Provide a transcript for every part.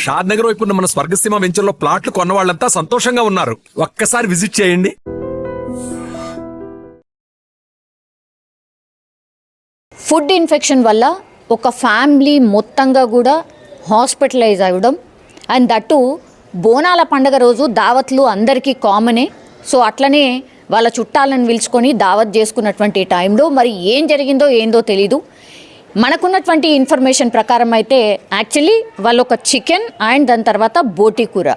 షాద్ నగర్ వైపు ఉన్న మన స్వర్గసీమ వెంచర్లో ప్లాట్లు కొన్న వాళ్ళంతా సంతోషంగా ఉన్నారు. ఒక్కసారి విజిట్ చేయండి. ఫుడ్ ఇన్ఫెక్షన్ వల్ల ఒక ఫ్యామిలీ మొత్తంగా కూడా హాస్పిటలైజ్ అవ్వడం, అండ్ దట్టు బోనాల పండగ రోజు దావత్లు అందరికీ కామనే. సో అట్లనే వాళ్ళ చుట్టాలను పిలుచుకొని దావత్ చేసుకున్నటువంటి టైంలో మరి ఏం జరిగిందో ఏందో తెలీదు. మనకున్నటువంటి ఇన్ఫర్మేషన్ ప్రకారం అయితే యాక్చువల్లీ వాళ్ళు ఒక చికెన్ అండ్ దాని తర్వాత బోటి కూర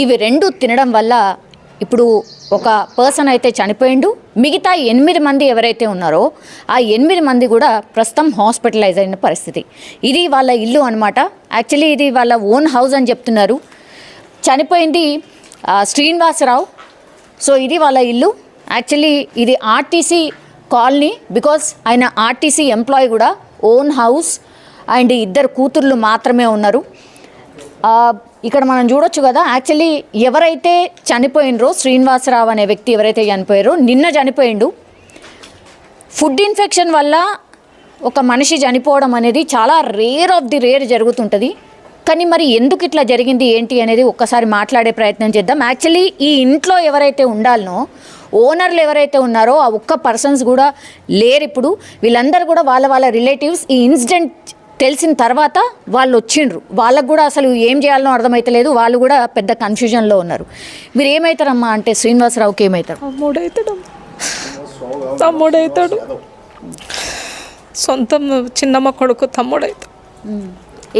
ఇవి రెండు తినడం వల్ల ఇప్పుడు ఒక పర్సన్ అయితే చనిపోయిండు. మిగతా 8 మంది ఎవరైతే ఉన్నారో ఆ 8 మంది కూడా ప్రస్తుతం హాస్పిటలైజ్ అయిన పరిస్థితి. ఇది వాళ్ళ ఇల్లు అనమాట. యాక్చువల్లీ ఇది వాళ్ళ ఓన్ హౌస్ అని చెప్తున్నారు. చనిపోయింది శ్రీనివాసరావు. సో ఇది వాళ్ళ ఇల్లు. యాక్చువల్లీ ఇది ఆర్టీసీ కాలనీ, బికాస్ ఆయన ఆర్టీసీ ఎంప్లాయీ కూడా, ఓన్ హౌస్ అండ్ 2 కూతుర్లు మాత్రమే ఉన్నారు. ఇక్కడ మనం చూడొచ్చు కదా, యాక్చువల్లీ ఎవరైతే చనిపోయినరో శ్రీనివాసరావు అనే వ్యక్తి ఎవరైతే చనిపోయారో నిన్న చనిపోయిండు. ఫుడ్ ఇన్ఫెక్షన్ వల్ల ఒక మనిషి చనిపోవడం అనేది చాలా రేర్ ఆఫ్ ది రేర్ జరుగుతుంటుంది. కానీ మరి ఎందుకు ఇట్లా జరిగింది ఏంటి అనేది ఒక్కసారి మాట్లాడే ప్రయత్నం చేద్దాం. యాక్చువల్లీ ఈ ఇంట్లో ఎవరైతే ఉండాలనో ఓనర్లు ఎవరైతే ఉన్నారో ఆ ఒక్క పర్సన్స్ కూడా లేరు ఇప్పుడు. వీళ్ళందరూ కూడా వాళ్ళ రిలేటివ్స్ ఈ ఇన్సిడెంట్ తెలిసిన తర్వాత వాళ్ళు వచ్చిండ్రు. వాళ్ళకు కూడా అసలు ఏం చేయాలనో అర్థమైతలేదు. వాళ్ళు కూడా పెద్ద కన్ఫ్యూజన్లో ఉన్నారు. మీరు ఏమవుతారమ్మా అంటే శ్రీనివాసరావుకి ఏమవుతారు? తమ్ముడవుతాడు. సొంతం చిన్నమ్మ కొడుకు తమ్ముడవుతాడు.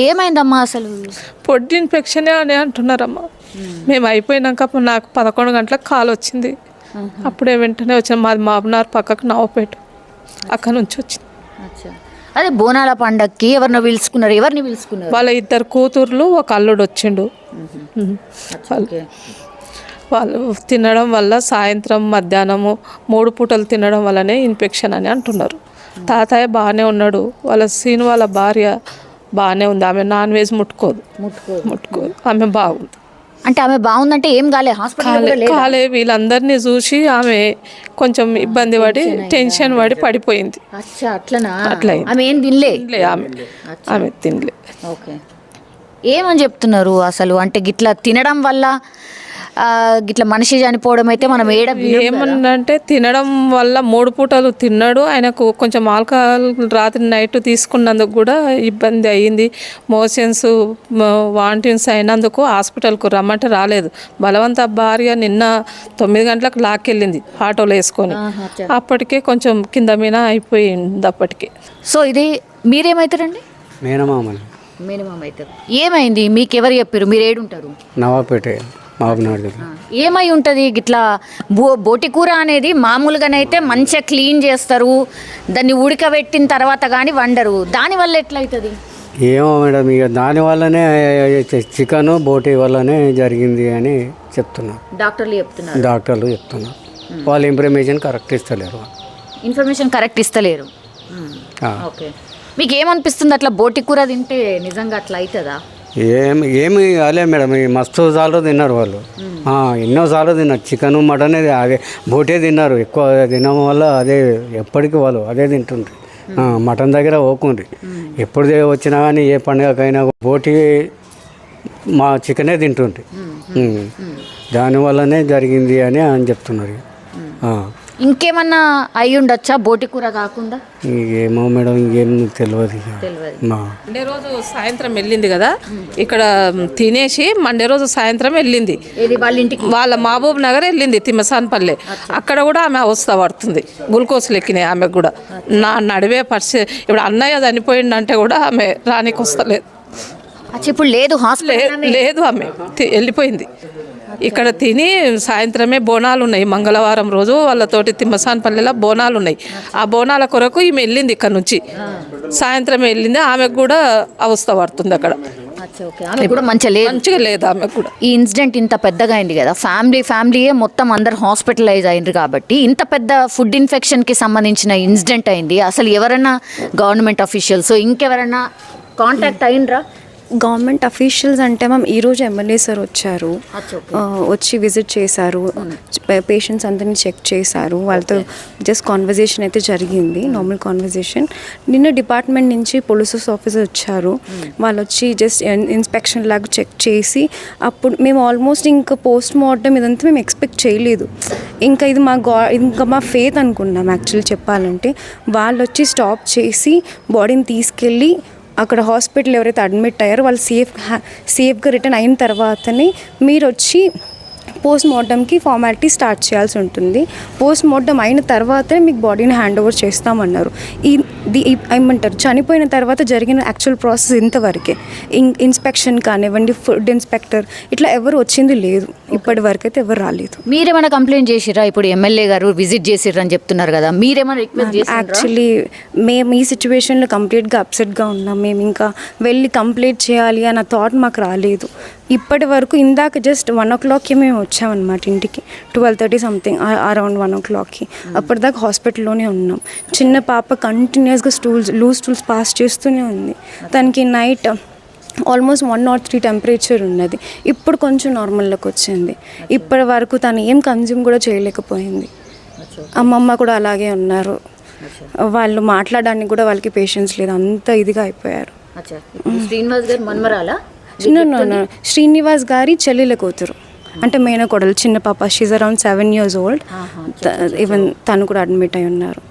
ఏమైందమ్మా అసలు? పొడ్డు ఇన్ఫెక్షనే అని అంటున్నారమ్మా. మేము అయిపోయినాక నాకు 11 గంటలకు కాల్ వచ్చింది. అప్పుడే వెంటనే వచ్చిన మాది మాబనార్ పక్కకు నవ్వపేట, అక్కడ నుంచి వచ్చింది. అదే బోనాల పండగకి ఎవరిని పిలుచుకున్నారు? వాళ్ళ 2 కూతుర్లు, ఒక అల్లుడు వచ్చిండు. వాళ్ళు తినడం వల్ల సాయంత్రం మధ్యాహ్నము 3 పూటలు తినడం వల్లనే ఇన్ఫెక్షన్ అని అంటున్నారు. తాతయ్య బాగానే ఉన్నాడు. వాళ్ళ సీను వాళ్ళ భార్య బాగానే ఉంది. ఆమె నాన్ వెజ్ ముట్టుకోదు. ఆమె బాగుంది. అంటే ఆమె బాగుందంటే ఏం కాలే? కాలే. వీళ్ళందరినీ చూసి ఆమె కొంచెం ఇబ్బంది పడి టెన్షన్ పడి పడిపోయింది. అట్లా ఆమె తినలే. ఓకే, ఏమని చెప్తున్నారు అసలు? అంటే గిట్లా తినడం వల్ల గిట్లా మనిషి చనిపోవడం అయితే మనం ఏమన్నంటే తినడం వల్ల 3 పూటలు తిన్నాడు. ఆయనకు కొంచెం ఆల్కహాల్ రాత్రి నైట్ తీసుకున్నందుకు కూడా ఇబ్బంది అయ్యింది. మోషన్స్ వాంటింగ్స్ అయినందుకు హాస్పిటల్కు రమ్మంటే రాలేదు. బలవంత భార్య నిన్న 9 గంటలకు లాక్కెళ్ళింది ఆటోలో వేసుకొని. అప్పటికే కొంచెం కింద మీద అయిపోయింది అప్పటికే. సో ఇది మీరేమవుతారండి? మేనమామ అవుతారు. ఏమైంది? మీకు ఎవరు చెప్పారు? మీరు ఏడుంటారు? నవాపేట. ఏమై ఉంటుంది గిట్లా? బోటి కూర అనేది మామూలుగానైతే మంచిగా క్లీన్ చేస్తారు, దాన్ని ఉడకబెట్టిన తర్వాత కానీ వండరు. దానివల్ల ఎట్లయితుంది ఏమో మేడం, ఇక దానివల్లనే చికెన్ బోటి వల్లనే జరిగింది అని చెప్తున్నారు డాక్టర్లు చెప్తున్నారు. వాళ్ళు ఇన్ఫర్మేషన్ కరెక్ట్ ఇస్తలేరు. ఓకే, మీకు ఏమనిపిస్తుంది అట్లా బోటి కూర తింటే నిజంగా అట్లా అవుతుందా? ఏమి కాలే మేడం, మస్తు సార్లు తిన్నారు వాళ్ళు. ఎన్నోసార్లు తిన్నారు. చికెన్ మటన్ అదే బోటే తిన్నారు. ఎక్కువ తినడం వల్ల అదే ఎప్పటికీ వాళ్ళు అదే తింటుండ్రి. మటన్ దగ్గర పోకుండ్రి. ఎప్పుడు వచ్చినా కానీ ఏ పండుగకైనా బోటి మా చికెనే తింటుండ్రి. దానివల్లనే జరిగింది అని చెప్తున్నారు. ఇంకేమన్నా అయి ఉండొచ్చా బోటి కూర కాకుండా? ఏమో మేడం, ఇంకేం తెలియదు. మండే రోజు సాయంత్రం వెళ్ళింది కదా, ఇక్కడ తినేసి మండే రోజు సాయంత్రం వెళ్ళింది వాళ్ళ మహబూబ్ నగర్ వెళ్ళింది, తిమ్మసాన్పల్లె. అక్కడ కూడా ఆమె అవస్థ పడుతుంది. గ్లూకోజ్ లెక్కినాయి ఆమెకు కూడా. నడివే పరిస్థితి. ఇప్పుడు అన్నయ్య చనిపోయిందంటే కూడా ఆమె రానికి వస్తలేదు. ఇప్పుడు లేదు ఆమె వెళ్ళిపోయింది. ఇక్కడ తిని సాయంత్రమే బోనాలు ఉన్నాయి. మంగళవారం రోజు వాళ్ళతోటి తిమ్మసాన్పల్లెలో బోనాలు ఉన్నాయి. ఆ బోనాల కొరకు ఈమె వెళ్ళింది. ఇక్కడ నుంచి సాయంత్రం వెళ్ళింది. ఆమెకు కూడా అవస్థ పడుతుంది అక్కడ. మంచిగా లేదు ఆమెకు కూడా. ఈ ఇన్సిడెంట్ ఇంత పెద్దగా అయింది కదా, ఫ్యామిలీయే మొత్తం అందరు హాస్పిటలైజ్ అయింది కాబట్టి ఇంత పెద్ద ఫుడ్ ఇన్ఫెక్షన్కి సంబంధించిన ఇన్సిడెంట్ అయింది. అసలు ఎవరైనా గవర్నమెంట్ అఫీషియల్స్ ఇంకెవరైనా కాంటాక్ట్ అయినరా? గవర్నమెంట్ అఫీషియల్స్ అంటే మ్యామ్ ఈరోజు ఎమ్మెల్యే సార్ వచ్చారు, వచ్చి విజిట్ చేశారు, పేషెంట్స్ అందరినీ చెక్ చేశారు, వాళ్ళతో జస్ట్ కాన్వర్జేషన్ అయితే జరిగింది, నార్మల్ కాన్వర్జేషన్. నిన్న డిపార్ట్మెంట్ నుంచి పోలీస్ ఆఫీసర్ వచ్చారు, వాళ్ళు వచ్చి జస్ట్ ఇన్స్పెక్షన్ లాగా చెక్ చేసి అప్పుడు మేము ఆల్మోస్ట్ ఇంకా పోస్ట్ మార్టం ఇదంతా మేము ఎక్స్పెక్ట్ చేయలేదు. ఇంకా ఇది ఇంకా మా ఫేత్ అనుకున్నాం యాక్చువల్లీ చెప్పాలంటే. వాళ్ళు వచ్చి స్టాప్ చేసి బాడీని తీసుకెళ్ళి అక్కడ హాస్పిటల్ ఎవరైతే అడ్మిట్ అయ్యారో వాళ్ళు సేఫ్గా రిటర్న్ అయిన తర్వాతనే మీరు వచ్చి పోస్ట్ మార్టంకి ఫార్మాలిటీ స్టార్ట్ చేయాల్సి ఉంటుంది. పోస్ట్ మార్టం అయిన తర్వాతే మీకు బాడీని హ్యాండ్ ఓవర్ చేస్తామన్నారు. ఏమంటారు, చనిపోయిన తర్వాత జరిగిన యాక్చువల్ ప్రాసెస్ ఇంతవరకే. ఇన్స్పెక్షన్ కానివ్వండి, ఫుడ్ ఇన్స్పెక్టర్ ఇట్లా ఎవరు వచ్చింది లేదు, ఇప్పటి వరకు అయితే ఎవరు రాలేదు. మీరేమైనా కంప్లైంట్ చేసిరా? ఇప్పుడు ఎమ్మెల్యే గారు విజిట్ చేసిర్రు అని చెప్తున్నారు కదా, మీరేమైనా రిక్వెస్ట్ చేసిరా? యాక్చువల్లీ మేము ఈ సిచ్యువేషన్లో కంప్లీట్గా అప్సెట్గా ఉన్నాం. మేము ఇంకా వెళ్ళి కంప్లీట్ చేయాలి అన్న థాట్ మాకు రాలేదు ఇప్పటి వరకు. ఇందాక జస్ట్ 1 o'clockకి మేము వచ్చామన్నమాట ఇంటికి, 12:30 సంథింగ్, అరౌండ్ 1 o'clockకి. అప్పటిదాకా హాస్పిటల్లోనే ఉన్నాం. చిన్న పాప కంటిన్యూస్గా లూజ్ స్టూల్స్ పాస్ చేస్తూనే ఉంది. తనకి నైట్ ఆల్మోస్ట్ 103 టెంపరేచర్ ఉన్నది. ఇప్పుడు కొంచెం నార్మల్లోకి వచ్చింది. ఇప్పటి వరకు తను ఏం కన్జ్యూమ్ కూడా చేయలేకపోయింది. అమ్మమ్మ కూడా అలాగే ఉన్నారు. వాళ్ళు మాట్లాడడానికి కూడా వాళ్ళకి పేషెన్స్ లేదు, అంత ఇదిగా అయిపోయారు. శ్రీనివాస్ గారు మన్మరాలా? శ్రీనివాస్ గారి చెల్లెల కూతురు, అంటే మేనకోడలు, చిన్న పాప, she's around 7 years old. Even తను కూడా అడ్మిట్ అయి ఉన్నారు.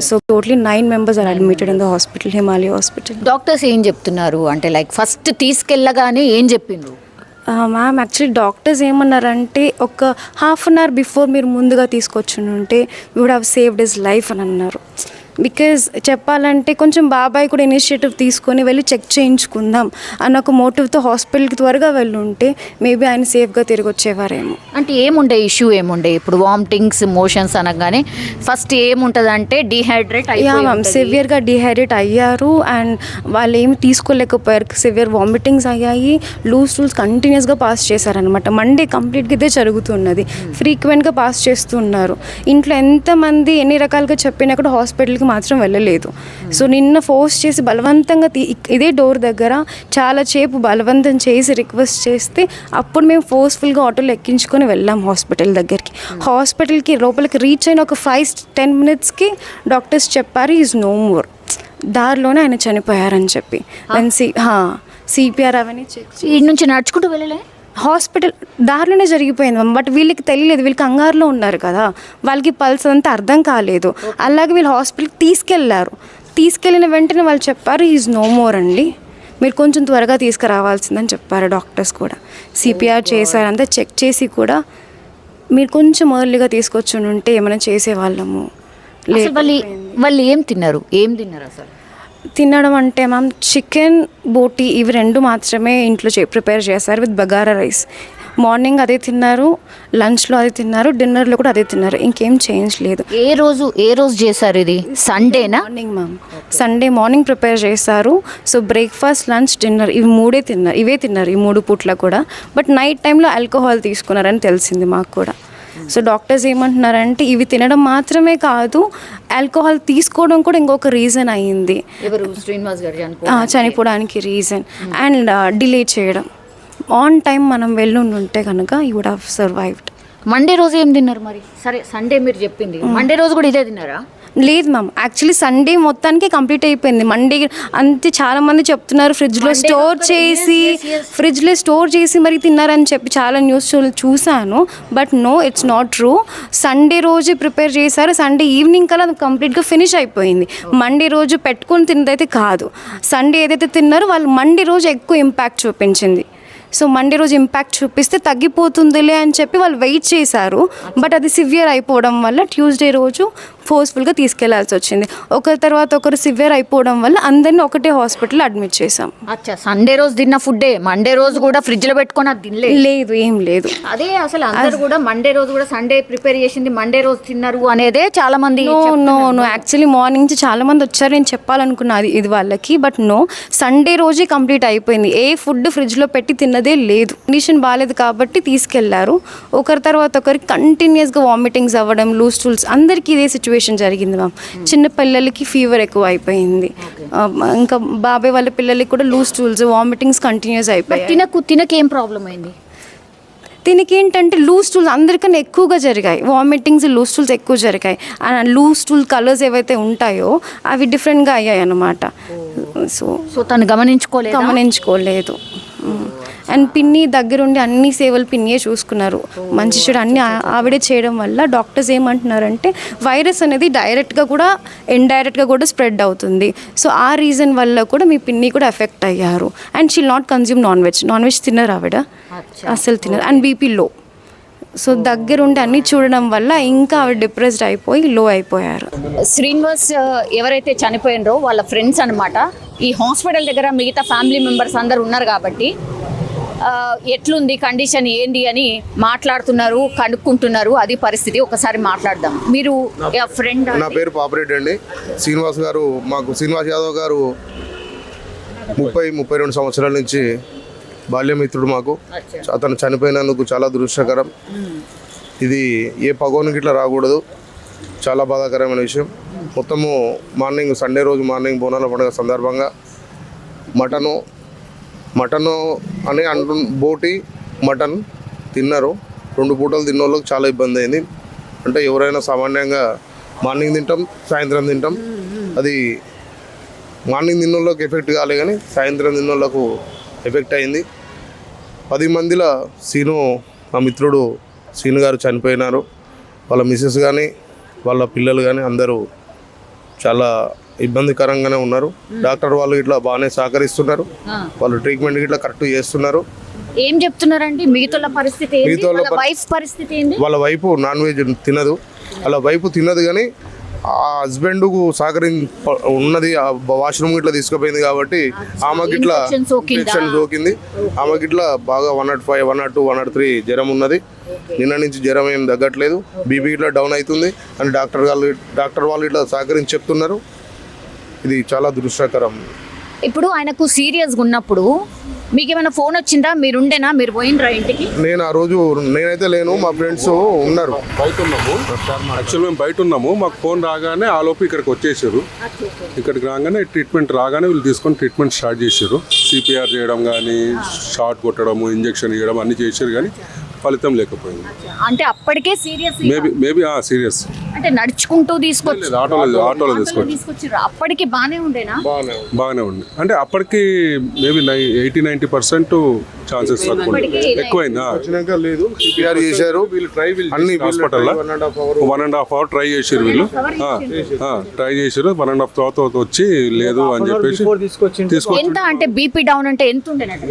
So totally 9 members are admitted in the hospital, Himalaya hospital. Doctors ఏం చెప్తున్నారు అంటే లైక్ ఫస్ట్ తీసుకెళ్ళగానే ఏం చెప్పిండ్రు? మ్యామ్ యాక్చువల్లీ డాక్టర్స్ ఏమన్నారంటే ఒక 1/2 hour బిఫోర్ మీరు ముందుగా తీసుకొచ్చి ఉంటే we would have saved his life అని అన్నారు. బికాజ్ చెప్పాలంటే కొంచెం బాబాయ్ కూడా ఇనిషియేటివ్ తీసుకొని వెళ్ళి చెక్ చేయించుకుందాం అన్న ఒక మోటివ్తో హాస్పిటల్కి త్వరగా వెళ్ళి ఉంటే మేబీ ఆయన సేఫ్గా తిరిగి వచ్చేవారేమో. అంటే ఏముండే ఇష్యూ ఏముండే? ఇప్పుడు వామిటింగ్స్, మోషన్స్ అనగానే ఫస్ట్ ఏముంటుంది అంటే డిహైడ్రేట్ మ్యామ్, సివియర్గా డిహైడ్రేట్ అయ్యారు అండ్ వాళ్ళు ఏమి తీసుకోలేకపోయారు. సివియర్ వామిటింగ్స్ అయ్యాయి, లూజ్ స్టూల్స్ కంటిన్యూస్గా పాస్ చేశారనమాట. మండే కంప్లీట్గా ఇదే జరుగుతున్నది, ఫ్రీక్వెంట్గా పాస్ చేస్తున్నారు. ఇంట్లో ఎంతమంది ఎన్ని రకాలుగా చెప్పినా కూడా హాస్పిటల్కి మాత్రం వెళ్ళలేదు. సో నిన్న ఫోర్స్ చేసి బలవంతంగా ఇదే డోర్ దగ్గర చాలా సేపు బలవంతం చేసి రిక్వెస్ట్ చేస్తే అప్పుడు మేము ఫోర్స్ఫుల్గా ఆటోలో ఎక్కించుకొని వెళ్ళాం హాస్పిటల్ దగ్గరికి. హాస్పిటల్కి లోపలికి రీచ్ అయిన ఒక 5-10 minutesకి డాక్టర్స్ చెప్పారు ఈజ్ నో మోర్, దారిలోనే ఆయన చనిపోయారని చెప్పి. సిపిఆర్ అవన్నీ చెక్ ఈ నుంచి నడుచుకుంటూ వెళ్ళలే, హాస్పిటల్ దారిలోనే జరిగిపోయింది. బట్ వీళ్ళకి తెలియలేదు, వీళ్ళు కంగారులో ఉన్నారు కదా, వాళ్ళకి పల్స్ అంతా అర్థం కాలేదు. అలాగే వీళ్ళు హాస్పిటల్కి తీసుకెళ్ళిన వెంటనే వాళ్ళు చెప్పారు ఈజ్ నో మోర్ అండి, మీరు కొంచెం త్వరగా తీసుకురావాల్సిందని చెప్పారు డాక్టర్స్ కూడా. సిపిఆర్ చేశారు, అంతా చెక్ చేసి కూడా మీరు కొంచెం ఎర్లీగా తీసుకొచ్చి ఉంటే ఏమైనా చేసేవాళ్ళము. వాళ్ళు ఏం తిన్నారు అసలు? తినడం అంటే మ్యామ్ చికెన్, బోటీ ఇవి 2 మాత్రమే ఇంట్లో ప్రిపేర్ చేశారు విత్ బగారా రైస్. మార్నింగ్ అదే తిన్నారు, లంచ్లో అదే తిన్నారు, డిన్నర్లో కూడా అదే తిన్నారు, ఇంకేం చేంజ్ లేదు. ఏ రోజు చేశారు? ఇది సండేనా? Morning ma'am, Sunday morning prepare చేశారు. సో బ్రేక్ఫాస్ట్, లంచ్, డిన్నర్ ఇవే తిన్నారు ఈ 3 పూట్ల కూడా. బట్ నైట్ టైంలో ఆల్కహాల్ తీసుకున్నారని తెలిసింది మాకు కూడా. సో డాక్టర్స్ ఏమంటున్నారంటే ఇవి తినడం మాత్రమే కాదు, ఆల్కహాల్ తీసుకోవడం కూడా ఇంకొక రీజన్ అయ్యింది చనిపోవడానికి రీజన్. అండ్ డిలే చేయడం, ఆన్ టైం మనం వెళ్ళుంటే కనుక you would have survived. Monday రోజు ఏం తిన్నారు మరి? సరే సండే మీరు చెప్పింది, మండే రోజు కూడా ఇదే తిన్నారా? లేదు మ్యామ్, యాక్చువల్లీ సండే మొత్తానికి కంప్లీట్ అయిపోయింది. మండే అంతే చాలామంది చెప్తున్నారు ఫ్రిడ్జ్లో స్టోర్ చేసి మరి తిన్నారని చెప్పి చాలా న్యూస్ చూశాను. But no, it's not true. Sunday రోజు ప్రిపేర్ చేశారు, సండే ఈవినింగ్ కల్లా అది కంప్లీట్గా ఫినిష్ అయిపోయింది. మండే రోజు పెట్టుకొని తిన్నదైతే కాదు, సండే ఏదైతే తిన్నారో వాళ్ళు మండే రోజు ఎక్కువ ఇంపాక్ట్ చూపించింది. సో మండే రోజు ఇంపాక్ట్ చూపిస్తే తగ్గిపోతుందిలే అని చెప్పి వాళ్ళు వెయిట్ చేశారు. బట్ అది సివియర్ అయిపోవడం వల్ల ట్యూస్డే రోజు ఫోర్స్ఫుల్గా తీసుకెళ్లాల్సి వచ్చింది. ఒకరి తర్వాత ఒకరు సివియర్ అయిపోవడం వల్ల అందరినీ ఒకటే హాస్పిటల్ అడ్మిట్ చేసాం. అచ్చా, సండే రోజు తిన్న ఫుడ్డే మండే రోజు కూడా ఫ్రిడ్జ్లో పెట్టుకొని అది లేదు, ఏం లేదు. అదే అసలు అందరూ కూడా మండే రోజు కూడా సండే ప్రిపేర్ చేసింది మండే రోజు తిన్నారు అనేదే చాలా మంది. నో యాక్చువల్లీ మార్నింగ్ నుంచి చాలా మంది వచ్చారు, నేను చెప్పాలనుకున్నా ఇది వాళ్ళకి. బట్ నో, సండే రోజే కంప్లీట్ అయిపోయింది. ఏ ఫుడ్ ఫ్రిడ్జ్లో పెట్టి తిన్నదే లేదు. కండిషన్ బాగాలేదు కాబట్టి తీసుకెళ్లారు. ఒకరి తర్వాత ఒకరికి కంటిన్యూస్గా వామిటింగ్స్ అవ్వడం, లూజ్ స్టూల్స్, అందరికీ ఇదే సిచ్యువేషన్ సిచ్యువేషన్ జరిగింది మ్యామ్. చిన్న పిల్లలకి ఫీవర్ ఎక్కువ అయిపోయింది. ఇంకా బాబాయ్ వాళ్ళ పిల్లలకి కూడా లూజ్ స్టూల్స్, వామిటింగ్స్ కంటిన్యూస్ అయిపోయాయి. తినకేం ప్రాబ్లం అయింది? దీనికి ఏంటంటే లూజ్ స్టూల్స్ అందరికన్నా ఎక్కువగా జరిగాయి. వామిటింగ్స్, లూజ్ స్టూల్స్ ఎక్కువ జరిగాయి. అండ్ లూజ్ స్టూల్ కలర్స్ ఏవైతే ఉంటాయో అవి డిఫరెంట్గా అయ్యాయి అన్నమాట. సో తను గమనించుకోలేదు. అండ్ పిన్ని దగ్గరుండి అన్ని సేవలు పిన్నియే చూసుకున్నారు. మంచి చెడు అన్ని ఆవిడే చేయడం వల్ల డాక్టర్స్ ఏమంటున్నారంటే వైరస్ అనేది డైరెక్ట్గా కూడా ఇండైరెక్ట్గా కూడా స్ప్రెడ్ అవుతుంది. సో ఆ రీజన్ వల్ల కూడా మీ పిన్ని కూడా ఎఫెక్ట్ అయ్యారు. And she'll not consume non veg తినరు ఆవిడ, అస్సలు తినరు. అండ్ బీపీ లో. సో దగ్గరుండి అన్ని చూడడం వల్ల ఇంకా ఆవిడ డిప్రెస్డ్ అయిపోయి లో అయిపోయారు. శ్రీనివాస్ ఎవరైతే చనిపోయినరో వాళ్ళ ఫ్రెండ్స్ అన్నమాట. ఈ హాస్పిటల్ దగ్గర మిగతా ఫ్యామిలీ మెంబర్స్ అందరు ఉన్నారు కాబట్టి ఎట్లుంది కండిషన్ ఏంది అని మాట్లాడుతున్నారు, కనుక్కుంటున్నారు. అది పరిస్థితి. ఒకసారి మాట్లాడదాం. మీరు ఫ్రెండ్? నా పేరు పాపరెడ్డి అండి. శ్రీనివాస్ యాదవ్ గారు 32 సంవత్సరాల నుంచి బాల్యమిత్రుడు మాకు. అతను చనిపోయినందుకు చాలా దురదృష్టకరం. ఇది ఏ పగోనికి ఇట్లా రాకూడదు. చాలా బాధాకరమైన విషయం. మొత్తము సండే రోజు మార్నింగ్ బోనాల పండుగ సందర్భంగా మటను అని బోటి మటన్ తిన్నారు. 2 పూటలు తిన్న వాళ్ళకి చాలా ఇబ్బంది అయింది. అంటే ఎవరైనా సామాన్యంగా మార్నింగ్ తింటాం, సాయంత్రం తింటాం. అది మార్నింగ్ తిన్న వాళ్ళకి ఎఫెక్ట్ కాలే కానీ సాయంత్రం తిన్న వాళ్ళకు ఎఫెక్ట్ అయింది. 10 మందిలో మా మిత్రుడు సీను గారు చనిపోయినారు. వాళ్ళ మిస్సెస్ కానీ వాళ్ళ పిల్లలు కానీ అందరూ చాలా ఇబ్బందికరంగానే ఉన్నారు. డాక్టర్ వాళ్ళు ఇట్లా బాగానే సహకరిస్తున్నారు. వాళ్ళు ట్రీట్మెంట్ ఇట్లా కరెక్ట్ చేస్తున్నారు. ఏం చెప్తున్నారండి? మిగతా పరిస్థితి వాళ్ళ వైపు నాన్ వెజ్ తినదు. వాళ్ళ వైపు తినదు కానీ ఆ హస్బెండ్కు ఉన్నది. వాష్రూమ్ ఇట్లా తీసుకుపోయింది కాబట్టి ఆమెకి ఇట్లా ఇన్ఫెక్షన్ సోకింది. ఆమెకి ఇట్లా బాగా 105, 102, 103 జ్వరం ఉన్నది. నిన్న నుంచి జ్వరం ఏం తగ్గట్లేదు. బీపీ ఇట్లా డౌన్ అవుతుంది అని డాక్టర్ వాళ్ళు ఇట్లా సహకరించి చెప్తున్నారు. ఇది చాలా దురదృష్టకరం. ఇప్పుడు ఆయనకు సీరియస్గా ఉన్నప్పుడు మీకు ఏమైనా ఫోన్ వచ్చిందా? మీరుండేనా? మీరు పోయినరా ఇంటికి? నేను ఆ రోజు నేనైతే లేను, మా ఫ్రెండ్స్ ఉన్నారు. బయట ఉన్నాము. యాక్చువల్ మేము బయట ఉన్నాము. మాకు ఫోన్ రాగానే ఆ లోపు ఇక్కడికి వచ్చేసారు. ఇక్కడికి రాగానే ట్రీట్మెంట్ రాగానే వీళ్ళు తీసుకొని ట్రీట్మెంట్ స్టార్ట్ చేశారు. సిపిఆర్ చేయడం కానీ, షార్ట్ కొట్టడము, ఇంజెక్షన్ ఇవ్వడం అన్నీ చేశారు కానీ ఫలితం లేకపోయింది. అంటే అప్పటికే సీరియస్? Maybe serious. అంటే నడుచుకుంటూ తీసుకొచ్చి ఆటోలో తీసుకొచ్చారు. అప్పటికి బాగానే ఉండేనా? బాగానే ఉంది. అంటే అప్పటికి మేబీ 80-90% ఛాన్సెస్ తక్కువ, ఎక్కువైందా లేదు. సిపిఆర్ చేశారు అన్ని హాస్పిటల్లో. 1.5 hour ట్రై చేశారు వీళ్ళు. ట్రై చేశారు. 1.5 తర్వాత వచ్చి లేదు అని చెప్పేసి ఎంత అంటే బీపీ డౌన్ అంటే ఎంత ఉండేనట్టు?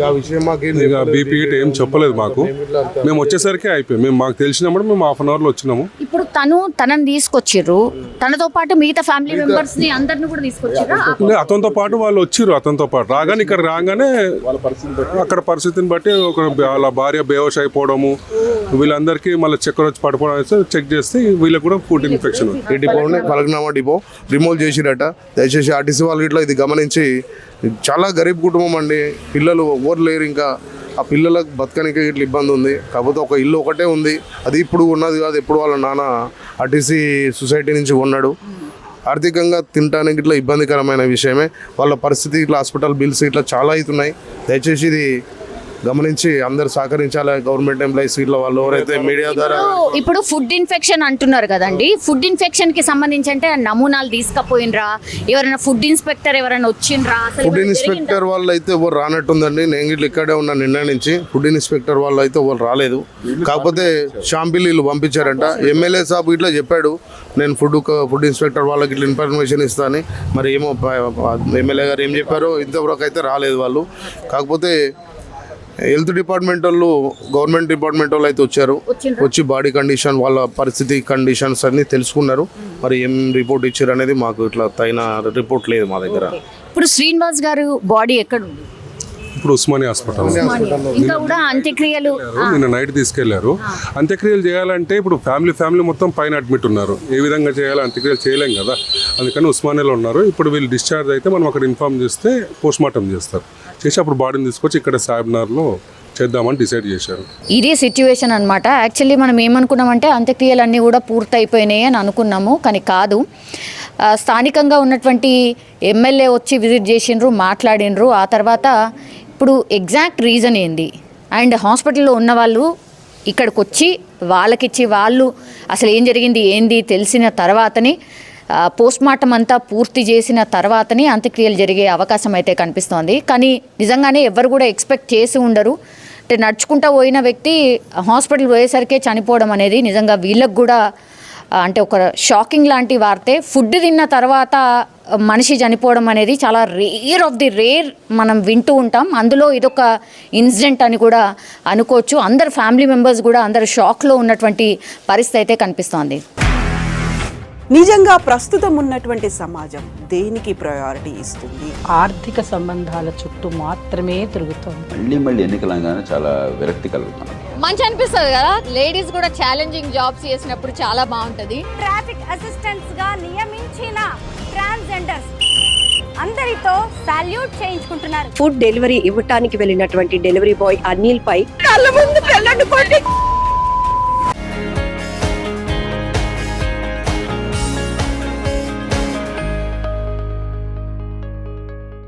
ఇక బీపీ ఏం చెప్పలేదు మాకు. మేము వచ్చేసరికి అయిపోయి మాకు తెలిసినప్పుడు మేము 1/2 hourలో వచ్చినాము. ఇప్పుడు తనని తీసుకొచ్చిర్రు, తనతో పాటు మిగతా ఫ్యామిలీ మెంబర్స్ ని అందరిని కూడా తీసుకొచ్చిర్రా? అతనితో పాటు వాళ్ళు వచ్చిర్రు. అతనితో పాటు రాగానే ఇక్కడ రాగానే అక్కడ పరిస్థితిని బట్టి వాళ్ళ భార్య బేహోష్ అయిపోవడము, వీళ్ళందరికీ మళ్ళీ చక్కెర వచ్చి పడిపోవడం చెక్ చేస్తే వీళ్ళకి కూడా ఫుడ్ ఇన్ఫెక్షన్. ఈ డిపోని పలకనామా డిపో రిమూవ్ చేసిరట. దయచేసి ఆర్టీసీ వాళ్ళు ఇట్లా ఇది గమనించి, చాలా గరీబ్ కుటుంబం అండి. పిల్లలు ఎవరు లేరు. ఇంకా ఆ పిల్లలకు బతకనికి ఇట్లా ఇబ్బంది ఉంది. కాకపోతే ఒక ఇల్లు ఒకటే ఉంది. అది ఇప్పుడు ఉన్నది కాదు. ఎప్పుడు వాళ్ళ నాన్న ఆర్టీసీ సొసైటీ నుంచి కొన్నాడు. ఆర్థికంగా తినడానికి ఇట్లా ఇబ్బందికరమైన విషయమే. వాళ్ళ పరిస్థితి ఇట్లా హాస్పిటల్ బిల్స్ ఇట్లా చాలా అవుతున్నాయి. దయచేసి ఇది గమనించి అందరు సహకరించాలి. గవర్నమెంట్ ఎంప్లాయీస్ ఇట్లా వాళ్ళు ఎవరైతే మీడియా ద్వారా. ఇప్పుడు ఫుడ్ ఇన్ఫెక్షన్ అంటున్నారు కదండి, ఫుడ్ ఇన్ఫెక్షన్ కి సంబంధించి అంటే నమూనాలు తీసుకపోయినరా? ఎవరైనా ఫుడ్ ఇన్స్పెక్టర్ ఎవరైనా వచ్చిండ్రా? ఫుడ్ ఇన్స్పెక్టర్ వాళ్ళు అయితే ఎవరు రానట్టుందండి. నేను ఇట్లా ఇక్కడే ఉన్న నిన్న నుంచి. ఫుడ్ ఇన్స్పెక్టర్ వాళ్ళు అయితే ఎవరు రాలేదు. కాకపోతే షాంపిల్లీలు పంపించారంట. ఎమ్మెల్యే సాబ్ ఇట్లా చెప్పాడు, నేను ఫుడ్ ఇన్స్పెక్టర్ వాళ్ళకి ఇట్లా ఇన్ఫర్మేషన్ ఇస్తాను. మరి ఏమో ఎమ్మెల్యే గారు ఏం చెప్పారో ఇంతవరకు అయితే రాలేదు వాళ్ళు. కాకపోతే హెల్త్ డిపార్ట్మెంట్ వాళ్ళు, గవర్నమెంట్ డిపార్ట్మెంట్ వాళ్ళు అయితే వచ్చి బాడీ కండిషన్, వాళ్ళ పరిస్థితి కండిషన్స్ అన్ని తెలుసుకున్నారు. మరి ఏం రిపోర్ట్ ఇచ్చారు అనేది మాకు ఇట్లా తగిన రిపోర్ట్ లేదు మా దగ్గర. ఇప్పుడు శ్రీనివాస్ గారు బాడీ ఎక్కడ ఉంది? ఇప్పుడు ఉస్మానియా హాస్పిటల్. ఇంకా కూడా అంత్యక్రియలు నిన్న నైట్ తీసుకెళ్లారు. అంత్యక్రియలు చేయాలంటే ఇప్పుడు ఫ్యామిలీ మొత్తం పైన అడ్మిట్ ఉన్నారు. ఏ విధంగా చేయాలో అంత్యక్రియలు చేయలేం కదా. అందుకని ఉస్మానియాలో ఉన్నారు. ఇప్పుడు వీళ్ళు డిశ్చార్జ్ అయితే మనం అక్కడ ఇన్ఫార్మ్ చేస్తే పోస్ట్ మార్టం చేస్తారు. చేసి అప్పుడు బాడీని తీసుకొచ్చి ఇక్కడ సాబ్నర్లో చేద్దామని డిసైడ్ చేశారు. ఇది సిచ్యువేషన్ అనమాట. యాక్చువల్లీ మనం ఏమనుకున్నామంటే అంత్యక్రియలన్నీ కూడా పూర్తయిపోయినాయి అని అనుకున్నాము, కానీ కాదు. స్థానికంగా ఉన్నటువంటి ఎమ్మెల్యే వచ్చి విజిట్ చేసిండ్రు, మాట్లాడినరు. ఆ తర్వాత ఇప్పుడు ఎగ్జాక్ట్ రీజన్ ఏంది అండ్ హాస్పిటల్లో ఉన్న వాళ్ళు ఇక్కడికి వచ్చి వాళ్ళకిచ్చి వాళ్ళు అసలు ఏం జరిగింది ఏంది తెలిసిన తర్వాతని పోస్ట్మార్టం అంతా పూర్తి చేసిన తర్వాతనే అంత్యక్రియలు జరిగే అవకాశం అయితే కనిపిస్తోంది. కానీ నిజంగానే ఎవరు కూడా ఎక్స్పెక్ట్ చేసి ఉండరు. అంటే నడుచుకుంటూ పోయిన వ్యక్తి హాస్పిటల్ పోయేసరికే చనిపోవడం అనేది నిజంగా వీళ్ళకు కూడా అంటే ఒక షాకింగ్ లాంటి వార్తే. ఫుడ్ తిన్న తర్వాత మనిషి చనిపోవడం అనేది చాలా రేర్ ఆఫ్ ది రేర్ మనం వింటూ ఉంటాం. అందులో ఇదొక ఇన్సిడెంట్ అని కూడా అనుకోవచ్చు. అందరు ఫ్యామిలీ మెంబర్స్ కూడా అందరు షాక్లో ఉన్నటువంటి పరిస్థితి అయితే కనిపిస్తోంది. నిజంగా ప్రస్తుతం ఉన్నటువంటి సమాజం దేనికి ప్రయారిటీ ఇస్తుంది? ఆర్థిక సంబంధాల చుట్టూ మాత్రమే తిరుగుతోంది. మళ్ళీ ఎన్నికలంగానే చాలా విరక్తి కలుగుతున్నాం. మంచి అనిపిస్తుంది కదా, లేడీస్ కూడా ఛాలెంజింగ్ జాబ్స్ చేసినప్పుడు చాలా బాగుంటుంది. ట్రాఫిక్ అసిస్టెంట్స్ గా నియమించిన ట్రాన్స్జెండర్స్ అందరితో సాల్యూట్ చేయించుకుంటున్నారు. ఫుడ్ డెలివరీ ఇవ్వటానికి వెళ్ళినటువంటి డెలివరీ బాయ్ అనిల్ పై కళ్ళ ముందు